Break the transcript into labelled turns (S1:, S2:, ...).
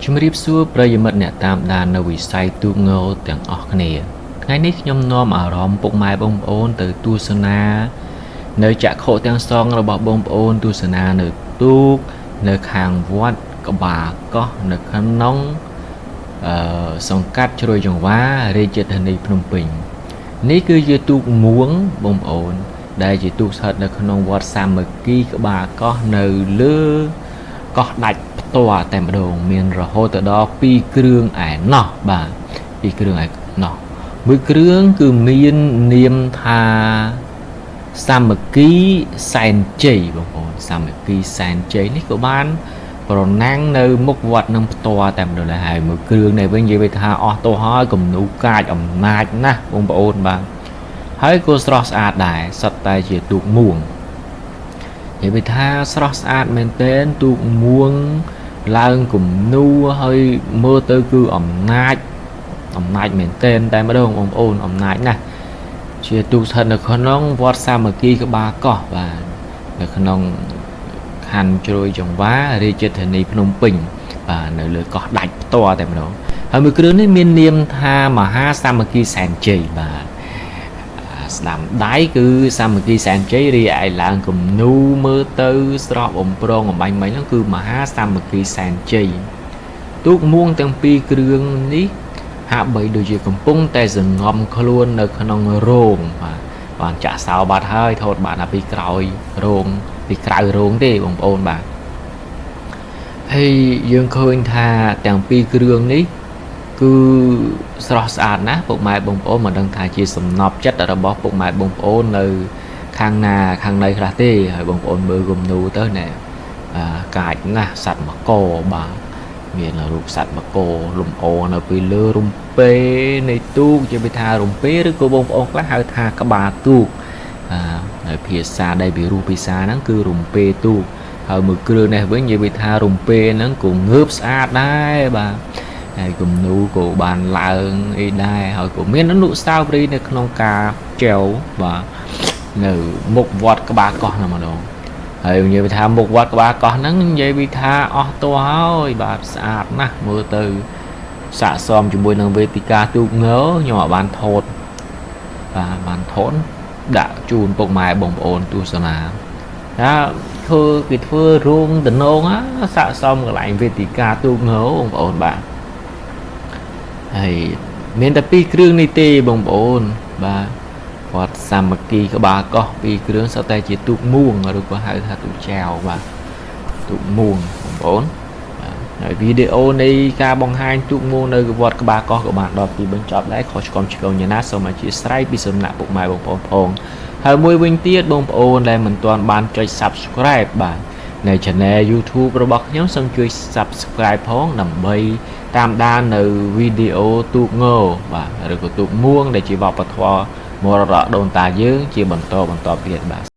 S1: ជំរាបសួរប្រិយមិត្តអ្នកតាមដាននៅវិស័យទូកងទាំងអស់គ្នាថ្ងៃនេះខ្ញុំនាំអារម្មណ៍ពុកម៉ែបងប្អូនទៅទស្សនានៅចក្ខុទាំងសងរបស់បងប្អូនទស្សនានៅទូកនៅខាងវត្តក្បាលកោះនៅក្នុងសង្កាត់ជ្រោយចង្វារាជធានីភ្នំពេញនេះគឺជាទូកមួងបងប្អូនដែលជាទូកស្ថិតនៅក្នុងវត្តសាមគ្គីក្បាលកោះនៅលើកោះដាច់ផ្ទាល់តែម្ដងមានរហូតដល់2គ្រឿងឯណោះបាទ2គ្រឿងឯណោះមួយគ្រឿងគឺមាននាមថាសាមគ្គីសែនជ័យបងប្អូនសាមគ្គីសែនជ័យនេះក៏បានប្រណាំងនៅមុខវត្តនឹងផ្ទាល់តែម្ដងដែរហើយមួយគ្រឿងនេះវិញនិយាយថាអស់ទោះហើយគំនូកាចអំណាចណាស់បងប្អូនបាទហើយក៏ស្រស់ស្អាតដែរសុទ្ធតែជាទូកមួងនិយាយថាស្រស់ស្អាតមែនទែនទូកមួងឡើងគំនូហើយមើលទៅគឺអំណាចមែនទែនតែម្ដងបងប្អូនអំណាចណាស់ជាទូកស្ថិតនៅក្នុងវត្តសាមគ្គីក្បាលកោះបាទនៅក្នុងខណ្ឌជ្រោយចង្វារាជធានីភ្នំពេញបាទនៅលើកោះដាច់ផ្ទាល់តែម្ដងហើយមួយគ្រឿងនេះមាននាមថាមហាសាមគ្គីសែនជ័យបាទស្ដាំដៃគឺសាមគ្គីសែនជ័យរីឯឡើងគំនូមើលទៅស្រស់បំប្រងអំបញ្ញមិញហ្នឹងគឺមហាសាមគ្គីសែនជ័យទូកមួងទាំងពីរគ្រឿងនេះហាក់បីដូចជាកំពុងតែសង្ងំខ្លួននៅក្នុងរោងបាទបានចាក់សោបាត់ហើយថតបានតែពីក្រោយរោងពីក្រៅរោងទេបងប្អូនបាទហើយយើងឃើញថាទាំងពីរគ្រឿងនេះគឺស្រស់ស្អាតណាស់ពុកម៉ែបងប្អូនមិនដឹងថាជាសំណប់ចិត្តរបស់ពុកម៉ែបងប្អូននៅខាងណាខាងណីខ្លះទេហើយបងប្អូនមើលគំនូទៅណែកាចណាស់សត្វមកកបាទមានរូបសត្វមកកលំអនៅពីលើរំពេនៃទូកជាវាថារំពេឬក៏បងប្អូនខ្លះហៅថាក្បាលទូកហើយភាសាដែលពីរូបភាសាហ្នឹងគឺរំពេទូកហើយមួយគ្រឿងនេះវិញនិយាយថារំពេហ្នឹងក៏ងើបស្អាតដែរបាទហើយគំនូក៏បានឡើងអីដែរហើយក៏មានអនុស្សាវរីយ៍នៅក្នុងការចែវបាទនៅមុខវត្តក្បាលកោះហ្នឹងម្ដងហើយនិយាយថាមុខវត្តក្បាលកោះហ្នឹងនិយាយថាអស់ទោះហើយបាទស្អាតណាស់មើលទៅស័ក្តិសមជាមួយនឹងវេទិកាទូកងខ្ញុំអត់បានថតបាទបានថតដាក់ជូនពុកម៉ែបងប្អូនទស្សនាថាគេធ្វើរោងតំណងស័ក្តិសមកន្លែងវេទិកាទូកងបងប្អូនបាទហើយមានតែ2គ្រឿងនេះទេបងប្អូនបាទវត្តសាមគ្គីក្បាលកោះ2គ្រឿងសុទ្ធតែជាទូកមួងឬក៏ហៅថាទូកចែវបាទទូកមួងបងប្អូនហើយវីដេអូនៃការបង្ហាញទូកមួងនៅវត្តក្បាលកោះក៏បានដល់ទីបញ្ចប់ដែរខុសឆ្គងឆ្គងយ៉ាងណាសូមអធិស្ឋានពីសំណាក់ពុកម៉ែបងប្អូនផងហើយមួយវិញទៀតបងប្អូនដែលមិនទាន់បានចុច Subscribe បាទនៅ Channel YouTube របស់ខ្ញុំសូមជួយ Subscribe ផងដើម្បីតាមដាននៅវីដេអូទូកងបាទឬក៏ទូកមួងដែលជាវប្បធម៌មរតកដូនតាយើងជាបន្តទៀតបាទ